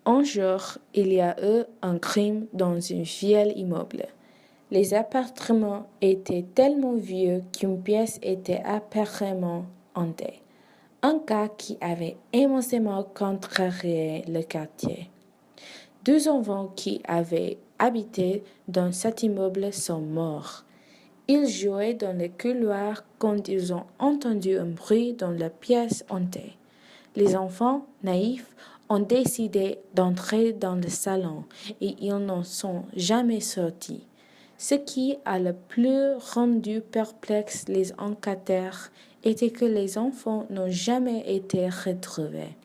Un jour, il y a eu un crime dans un vieil immeuble. Les appartements étaient tellement vieux qu'une pièce était apparemment hantée. Un cas qui avait immensément contrarié le quartier. 2 enfants qui avaient habité dans cet immeuble sont morts. Ils jouaient dans le couloir quand ils ont entendu un bruit dans la pièce hantée. Les enfants, naïfs, ont décidé d'entrer dans le salon et ils n'en sont jamais sortis. Ce qui a le plus rendu perplexes les enquêteurs était que les enfants n'ont jamais été retrouvés.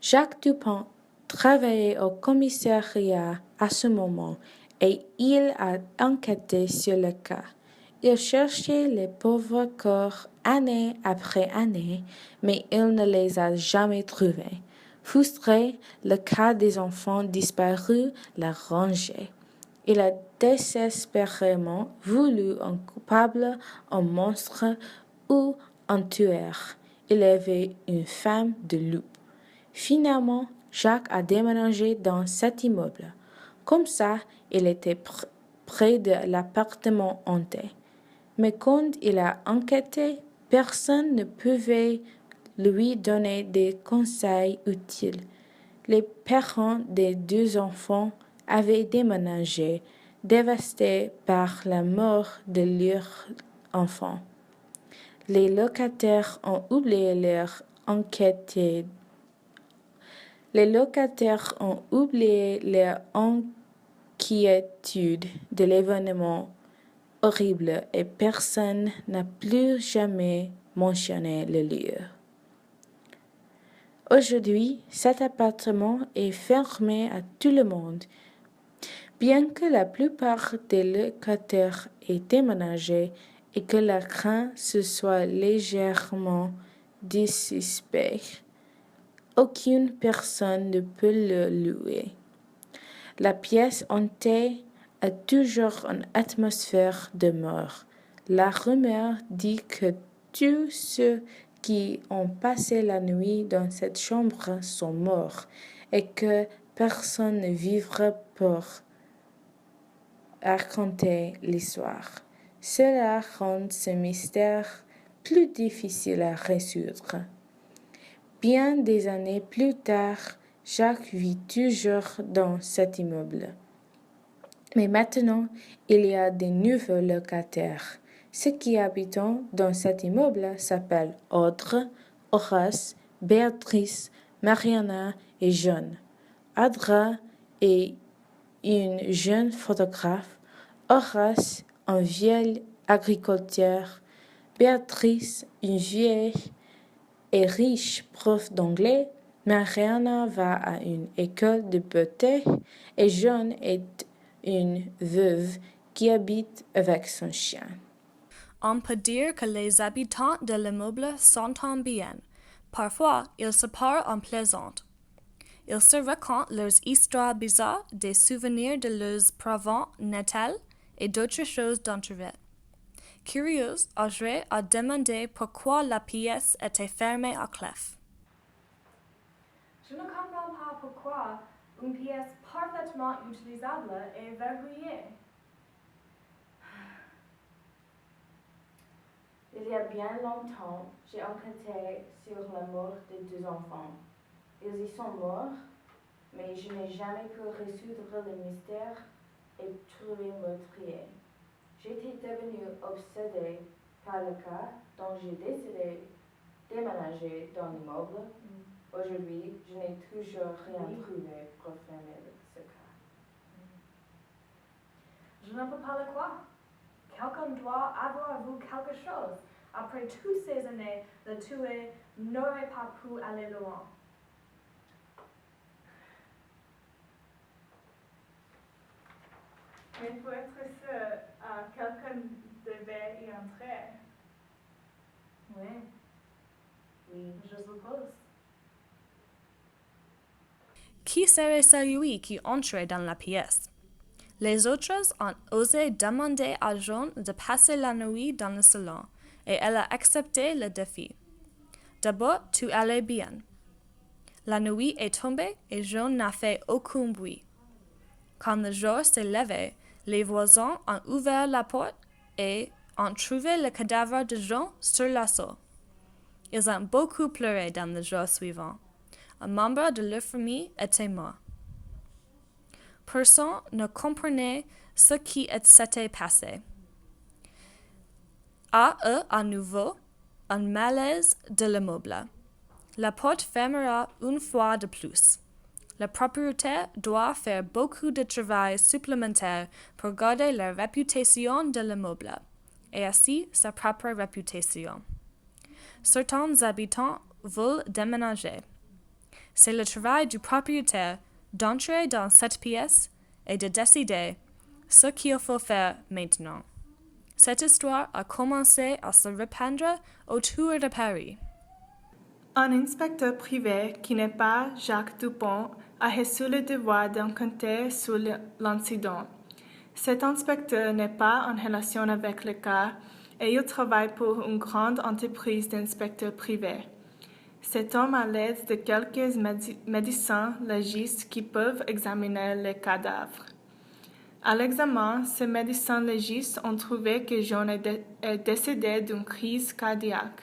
Jacques Dupont travaillait au commissariat à ce moment et il a enquêté sur le cas. Il cherchait les pauvres corps année après année, mais il ne les a jamais trouvés. Frustré, le cas des enfants disparus l'a rongé. Il a désespérément voulu un coupable, un monstre ou un tueur. Il avait une femme de loup. Finalement, Jacques a déménagé dans cet immeuble. Comme ça, il était près de l'appartement hanté. Mais quand il a enquêté, personne ne pouvait lui donner des conseils utiles. Les parents des 2 enfants avaient déménagé, dévastés par la mort de leur enfant. Les locataires ont oublié leur inquiétude. De l'événement horrible et personne n'a plus jamais mentionné le lieu. Aujourd'hui, cet appartement est fermé à tout le monde. Bien que la plupart des locataires aient déménagé et que la crainte se soit légèrement dissipée, aucune personne ne peut le louer. La pièce hantée a toujours une atmosphère de mort. La rumeur dit que tous ceux qui ont passé la nuit dans cette chambre sont morts et que personne ne vivra pour raconter l'histoire. Cela rend ce mystère plus difficile à résoudre. Bien des années plus tard, Jacques vit toujours dans cet immeuble. Mais maintenant, il y a de nouveaux locataires. Ceux qui habitent dans cet immeuble s'appellent Audre, Horace, Béatrice, Mariana et John. Audre est une jeune photographe, Horace, un vieil agriculteur, Béatrice, une vieille et riche prof d'anglais, Mariana va à une école de beauté et John est une veuve qui habite avec son chien. On peut dire que les habitants de l'immeuble s'entendent bien. Parfois, ils se parlent en plaisante. Ils se racontent leurs histoires bizarres, des souvenirs de leurs provinces natales et d'autres choses d'intérêt. Curieuse, Audrey a demandé pourquoi la pièce était fermée à clé. Je ne comprends pas pourquoi une pièce parfaitement utilisable est verrouillée. Il y a bien longtemps, j'ai enquêté sur la mort de 2 enfants. Ils y sont morts, mais je n'ai jamais pu résoudre le mystère et trouver un meurtrier. J'étais devenue obsédée par le cas, donc j'ai décidé de déménager dans l'immeuble. Aujourd'hui, je n'ai toujours rien trouvé pour fermer ce cas. Je ne peux pas le croire. Quelqu'un doit avoir vu quelque chose. Après toutes ces années, le tueur n'aurait pas pu aller loin. Mais pour être sûr, quelqu'un devait y entrer. Oui, je suppose. Qui serait celui qui entrait dans la pièce? Les autres ont osé demander à John de passer la nuit dans le salon, et elle a accepté le défi. D'abord, tout allait bien. La nuit est tombée et John n'a fait aucun bruit. Quand le jour s'est levé, les voisins ont ouvert la porte et ont trouvé le cadavre de John sur la sol. Ils ont beaucoup pleuré dans le jour suivant. Un membre de leur famille était mort. Personne ne comprenait ce qui s'était passé. À nouveau, un malaise de l'immeuble. La porte fermera une fois de plus. Le propriétaire doit faire beaucoup de travail supplémentaire pour garder la réputation de l'immeuble, et ainsi sa propre réputation. Certains habitants veulent déménager. C'est le travail du propriétaire d'entrer dans cette pièce et de décider ce qu'il faut faire maintenant. Cette histoire a commencé à se répandre autour de Paris. Un inspecteur privé qui n'est pas Jacques Dupont a reçu le devoir d'enquêter sur l'incident. Cet inspecteur n'est pas en relation avec le cas et il travaille pour une grande entreprise d'inspecteurs privés. Cet homme a l'aide de quelques médecins légistes qui peuvent examiner les cadavres. À l'examen, ces médecins légistes ont trouvé que John est décédé d'une crise cardiaque.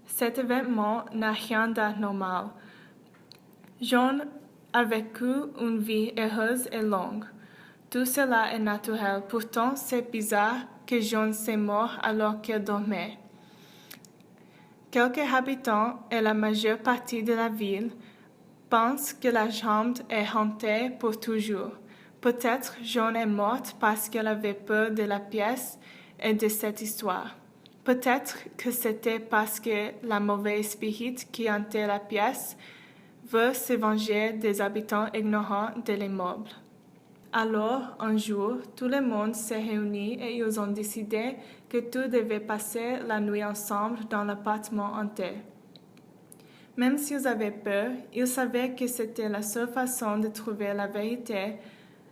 Cet événement n'a rien d'anormal. John a vécu une vie heureuse et longue. Tout cela est naturel. Pourtant, c'est bizarre que John s'est mort alors qu'il dormait. Quelques habitants et la majeure partie de la ville pensent que la chambre est hantée pour toujours. Peut-être John est morte parce qu'elle avait peur de la pièce et de cette histoire. Peut-être que c'était parce que la mauvaise spirit qui hantait la pièce veut se venger des habitants ignorants de l'immeuble. Alors, un jour, tout le monde s'est réuni et ils ont décidé que tous devaient passer la nuit ensemble dans l'appartement hanté. Même s'ils avaient peur, ils savaient que c'était la seule façon de trouver la vérité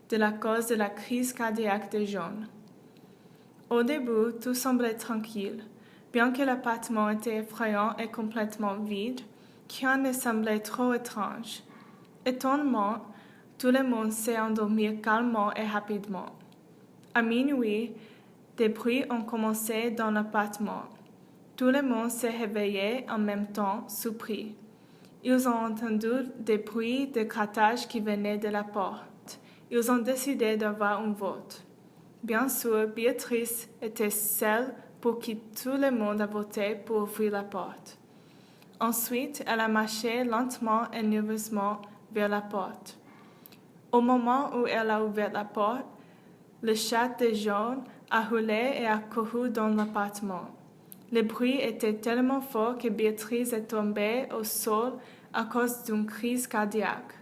de la cause de la crise cardiaque de John. Au début, tout semblait tranquille. Bien que l'appartement était effrayant et complètement vide, rien ne semblait trop étrange. Étonnamment, tout le monde s'est endormi calmement et rapidement. À minuit, des bruits ont commencé dans l'appartement. Tout le monde s'est réveillé en même temps, surpris. Ils ont entendu des bruits de grattage qui venaient de la porte. Ils ont décidé d'avoir un vote. Bien sûr, Béatrice était celle pour qui tout le monde a voté pour ouvrir la porte. Ensuite, elle a marché lentement et nerveusement vers la porte. Au moment où elle a ouvert la porte, le chat de John a roulé et a couru dans l'appartement. Le bruit était tellement fort que Béatrice est tombée au sol à cause d'une crise cardiaque.